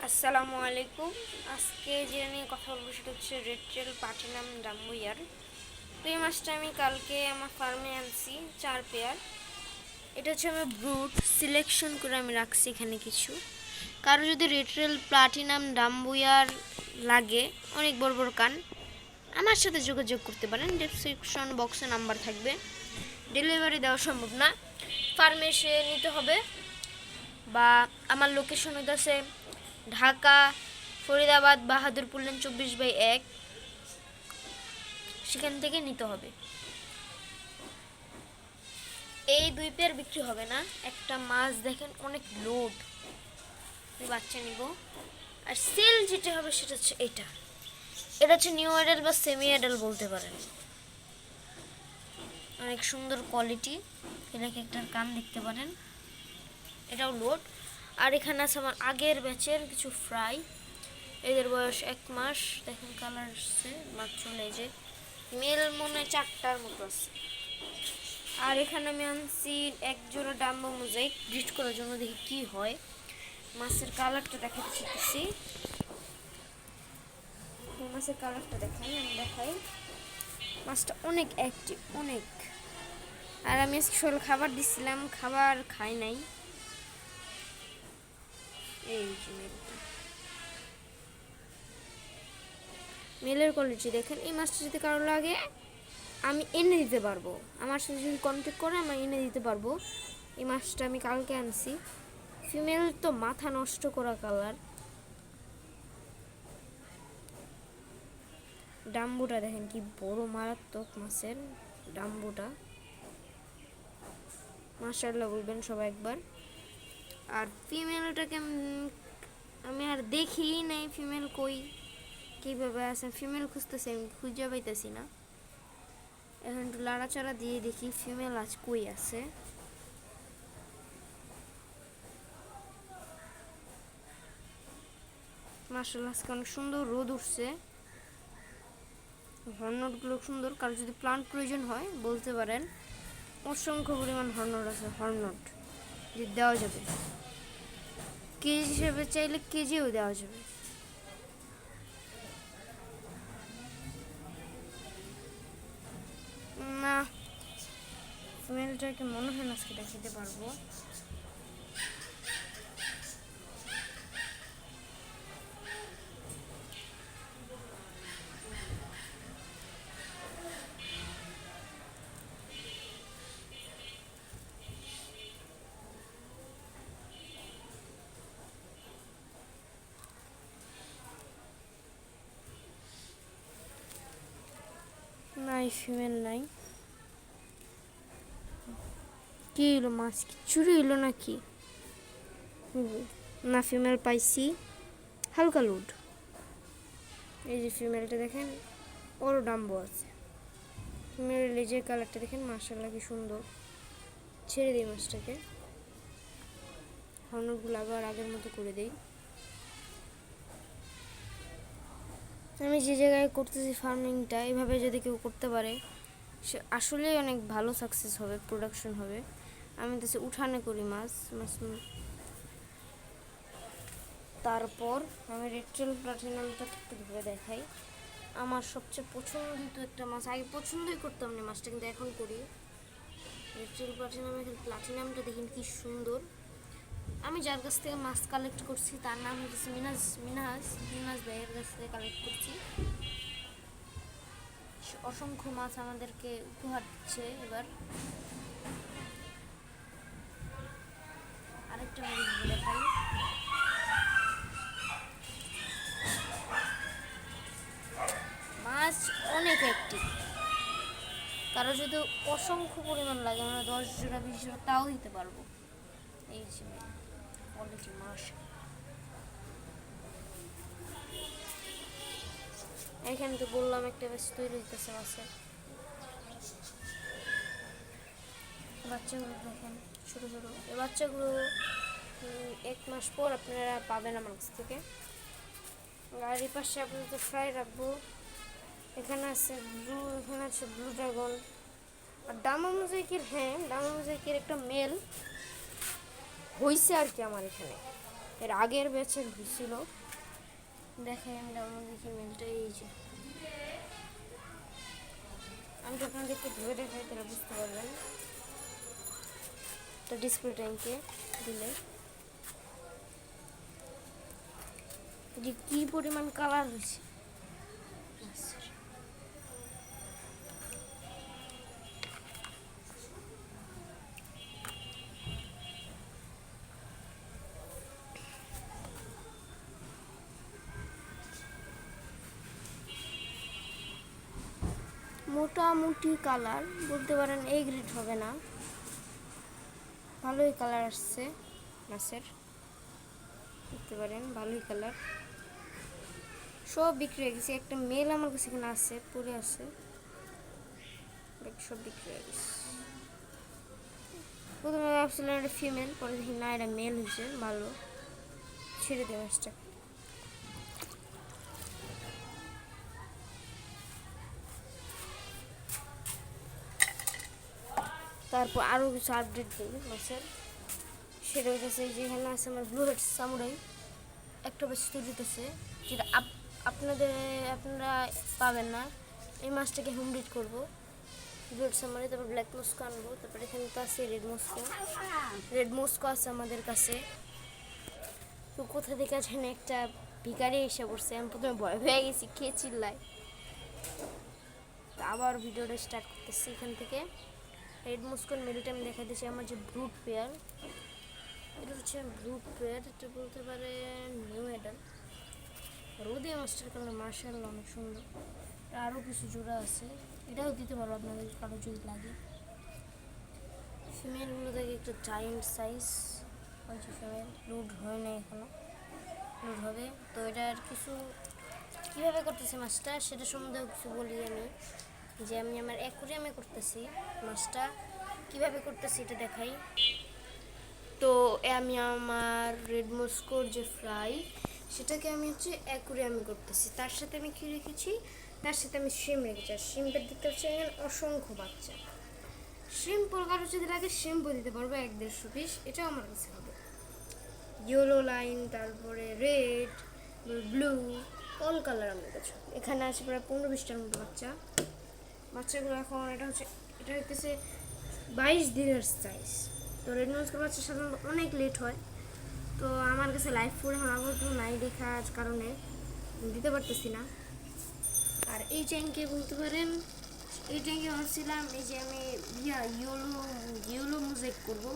আসসালামু আলাইকুম। আজকে যে নিয়ে কথা বলবো সেটা হচ্ছে রেড ট্রেল প্লাটিনাম ডাম্বুয়ার। তো এই মাছটা আমি কালকে আমার ফার্মে আনছি 4 পেয়ার। এটা হচ্ছে আমি ব্রুট সিলেকশন করে আমি রাখছি এখানে কিছু। কারো যদি রেড ট্রেল প্লাটিনাম ডাম্বুয়ার লাগে, অনেক বড় বড় কান, আমার সাথে যোগাযোগ করতে পারেন। ডেসক্রিপশন বক্সে নাম্বার থাকবে। ডেলিভারি দেওয়া সম্ভব না, ফার্মে এসে নিতে হবে, বা আমার লোকেশন হইতেছে ঢাকা ফরিদাবাদ বাহাদুরপুর লেন 24/1, সেখান থেকে নিতে হবে। এই 2 পেয়ার বিক্রি হবে না। একটা মাছ দেখেন অনেক লোড, বাচ্চা নিব। আর সেল যেটা হবে সেটা হচ্ছে এটা হচ্ছে নিউ অ্যাডাল বা সেমি অ্যাডাল বলতে পারেন। অনেক সুন্দর কোয়ালিটি। এটাকে একটার কান দেখতে পারেন, এটাও লোড। আর এখানে আছে আমার আগের ব্যাচের কিছু ফ্রাই, এদের বয়স 1 মাস। দেখেন কালার আসছে মাত্র, লেজে মেল মনে 4টার মতো আছে। আর এখানে আমি আনছি 1 জোড়া ডাম্বো মোজাইক ব্রিড করার জন্য, দেখি কি হয়। মাছের কালারটা দেখাতে শিখতেছি, মাছের কালারটা দেখাই। মাছটা অনেক অ্যাক্টিভ, অনেক। আর আমি আজকে শোল খাবার দিছিলাম, খাবার খাই নাই। এই যে মেলের কোয়ালিটি দেখেন। এই মাছটা যদি কারো লাগে আমি এনে দিতে পারবো, আমার সাথে যদি কন্ট্যাক্ট করে আমি এনে দিতে পারবো। এই মাছটা আমি কালকে আনছি। ফিমেল তো মাথা নষ্ট করা কালার। ডাম্বুটা দেখেন কি বড়, মারাত্মক মাছের ডাম্বুটা। মাশাআল্লাহ বলবেন সবাই একবার। আর ফিমেলটাকে আমি আর দেখি নাই, ফিমেল কই কিভাবে আছে। ফিমেল খুঁজতেছি, আমি খুঁজে পাইতেছি না। এখন একটু লাড়াচাড়া দিয়ে দেখি ফিমেল আজ কই আছে। মাশাআল্লাহ আজকে অনেক সুন্দর রোদ উঠছে। হর্নটগুলো সুন্দর, কারো যদি প্লান্ট প্রয়োজন হয় বলতে পারেন। অসংখ্য পরিমাণ হর্নট আছে, হর্নট যে দেওয়া যাবে, কেজি হিসেবে চাইলে কেজিও দেওয়া যাবে। না, ফিমেলটাকে মনে হয় না আজকে দেখাতে পারবো। নাই, ফিমেল নাই। কি হলো, মাছ কি চুরি হলো নাকি? না, ফিমেল পাইছি, হালকা লুড। এই যে ফিমেলটা দেখেন, ওর ডাম্বো আছে। ফিমেল লেজের কালারটা দেখেন, মাশাআল্লাহ কি সুন্দর। ছেড়ে দিই মাছটাকে, হর্নগুলো আবার আগের মতো করে দিই। আমি যে জায়গায় করতেছি ফার্মিংটা, এইভাবে যদি কেউ করতে পারে সে আসলেই অনেক ভালো সাকসেস হবে, প্রোডাকশন হবে। আমি তো উঠানে করি মাছ। তারপর আমি রেড ট্রেল প্লাটিনামটা একটু ধরে দেখাই। আমার সবচেয়ে পছন্দিত একটা মাছ, আগে পছন্দই করতাম না মাছটা, কিন্তু এখন করি। রেড ট্রেল প্লাটিনামটা দেখেন কি সুন্দর। আমি যার কাছ থেকে মাছ কালেক্ট করছি তার নাম হচ্ছে মিনাজ ভাইয়ের কাছ থেকে কালেক্ট করছি। অসংখ্য মাছ আমাদেরকে উপহার দিচ্ছে। এবার আরেকটা মাছ দেখাই। মাছ অনেক অ্যাক্টিভ, কারো যদি অসংখ্য পরিমাণ লাগে, মানে 10 জোড়া 20 জোড়া তাও দিতে পারবো। এই যে কোয়ালিটি মাছ। এখানে তো বললাম একটা বেশ তৈরি হইতেছে মাছের। বাচ্চাগুলো দেখেন ছোটো ছোটো। এই বাচ্চাগুলো 1 মাস পর আপনারা পাবেন আমার কাছ থেকে। আর এই পাশে আপনাদের ফ্রাই রাখবো। এখানে আছে ব্লু ড্রাগন। আর ডামা মোজাইকের একটা মেল হয়েছে আর কি আমার এখানে। এর আগের ব্যাচের হয়েছিল। দেখাই আমি ডাউনলোড দেখি মেলটা, এই যে আমি যখন দেখতে ধরে দেখাই তারা বুঝতে পারবেন। তো ডিসপ্লে ট্যাঙ্কে দিলে যে কি পরিমাণ কালার হয়েছে। মোটামুটি কালার বলতে পারেন এ গ্রেড হবে না, ভালোই কালার আসছে মাছের, দেখতে পারেন ভালোই কালার। সব বিক্রি হয়ে গেছে, একটা মেল আমার কাছে এখানে আছে, পরে আছে, সব বিক্রি হয়ে গেছে। প্রথমে ভাবছিলাম এটা ফিমেল, পরে দেখি না এটা মেল হয়েছে, ভালো, ছেড়ে দেয় মাছটা। তারপর আরও কিছু আপডেট দিই মাছের, সেটা হইতেছে যেখানে আছে আমার ব্লু হেড সামুরাই, একটা বেশি তৈরিতেছে, যেটা আপনারা পাবেন না। এই মাছটাকে হোমব্রিড করবো, ব্লু হেড সামুরাই, তারপর ব্ল্যাক মস্কো আনবো, তারপর এখানে তো আছে রেড মস্কো আছে আমাদের কাছে। তো কোথা থেকে জানি একটা ভিখারি এসে পড়ছে, আমি প্রথমে ভয় পেয়ে গেছি, খেয়ে চিল্লাই। তো আবার ভিডিওটা স্টার্ট করতেছি এখান থেকে। রেড মস্কোর মেলটা আমি দেখা দিচ্ছি, আমার যে ব্রুট পেয়ার, এটা হচ্ছে ব্রুট পেয়ার, এটা বলতে পারে নিউ এডাল। রোদে মাস্টার কালার মার্শাল্লাহ অনেক সুন্দর। আরও কিছু জোড়া আছে, এটাও দিতে পারবো আপনাদের কারো যদি লাগে। ফিমেলগুলো দেখে একটা জায়েন্ট সাইজ, ওই যে ফিমেল লোড হয় না এখনো, লোড হবে। তো এটার কিছু কীভাবে করতেছি মাছটা সেটা সম্বন্ধেও কিছু বলি আমি, যে আমি আমার অ্যাকুরিয়ামে করতেছি মাছটা, কীভাবে করতেছি এটা দেখাই। তো আমি আমার রেড মস্কোর যে ফ্রাই, সেটাকে আমি হচ্ছে অ্যাকুরিয়ামে করতেছি। তার সাথে আমি কী রেখেছি, তার সাথে আমি শিম রেখেছি। আর শিম্পের দেখতে পাচ্ছি এখানে অসংখ্য বাচ্চা। শিম্পল কারো যদি লাগে শিম্পও দিতে পারবো 1-150 পিস, এটাও আমার কাছে হবে। ইয়েলো লাইন, তারপরে রেড, ব্লু, অল কালার আমার কাছে। এখানে আছে প্রায় 15-20টার মতো বাচ্চাগুলো। এখন এটা হইতেছে 22 দিনের সাইজ। তো রেড মস্কোর বাচ্চা সাধারণত অনেক লেট হয়, তো আমার কাছে লাইফ ফুড এখন আপাতত নাই দেখার কারণে দিতে পারতেছি না। আর এই ট্যাঙ্কে বলতে পারেন, এই ট্যাঙ্কে ভাবছিলাম এই যে আমি ইয়েলো মোজাইক করবো,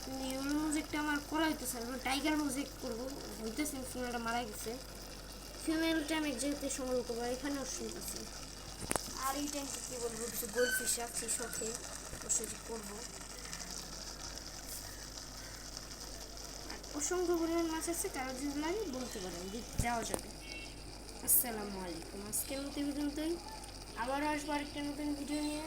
কিন্তু ইয়েলো মোজাইকটা আমার করা হইতেছে না, টাইগার মোজাইক করবো হইতেছে, ফিমেলটা মারা গেছে। ফিমেলটা আমি যেহেতু সংগ্রহ করবো, এখানে অসুবিধা আছে। আর এই ট্যাঙ্কে কী বলবো, কিছু গোল্ডফিশ রাখছি শখে, বসে করবো। আর অসংখ্য পরিমাণ মাছ আছে, কারো যদি লাগে বলতে পারেন, দেওয়া যাবে। আসসালামু আলাইকুম, আজকের মতো পর্যন্তই, আবারও আসবো আরেকটা নতুন ভিডিও নিয়ে।